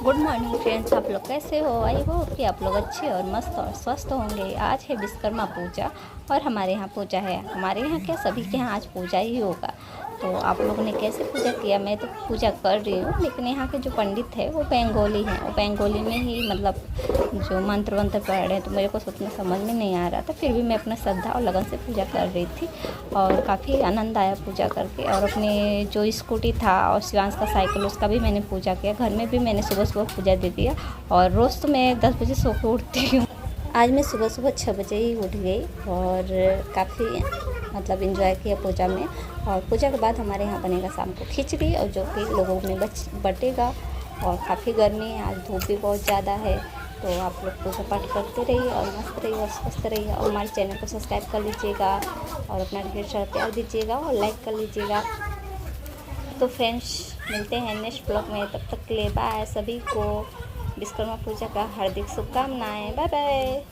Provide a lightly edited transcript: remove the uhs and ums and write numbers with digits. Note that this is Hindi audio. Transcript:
गुड मॉर्निंग फ्रेंड्स, आप लोग कैसे हो। आई होप कि आप लोग अच्छे और मस्त और स्वस्थ होंगे। आज है विश्वकर्मा पूजा और हमारे यहाँ पूजा है। हमारे यहाँ क्या, सभी के यहाँ आज पूजा ही होगा। तो आप लोगों ने कैसे पूजा किया? मैं तो पूजा कर रही हूँ, लेकिन यहाँ के जो पंडित है वो बंगाली हैं। वो बंगाली में ही मतलब जो मंत्र वंत्र पढ़ रहे हैं, तो मेरे को उतना समझ में नहीं आ रहा था। फिर भी मैं अपना श्रद्धा और लगन से पूजा कर रही थी और काफ़ी आनंद आया पूजा करके। और अपने जो स्कूटी था और शिवांश का साइकिल, उसका भी मैंने पूजा किया। घर में भी मैंने सुबह सुबह पूजा दे दिया। और रोज़ तो मैं 10 बजे सो के उठती हूँ। आज मैं सुबह सुबह 6 बजे ही उठ गई और काफ़ी मतलब इंजॉय किया पूजा में। और पूजा के बाद हमारे यहाँ बनेगा शाम को खिचड़ी, और जो कि लोगों में बटेगा। और काफ़ी गर्मी है, आज धूप भी बहुत ज़्यादा है। तो आप लोग पूजा पाठ करते रहिए और मस्त रहिए और स्वस्थ रहिए। और हमारे चैनल को सब्सक्राइब कर लीजिएगा और अपना ढेर सारा प्यार दीजिएगा और लाइक कर लीजिएगा। तो फ्रेंड्स, मिलते हैं नेक्स्ट ब्लॉग में। तब तक के लिए बाय। सभी को विश्वकर्मा पूजा का हार्दिक शुभकामनाएं। Bye bye.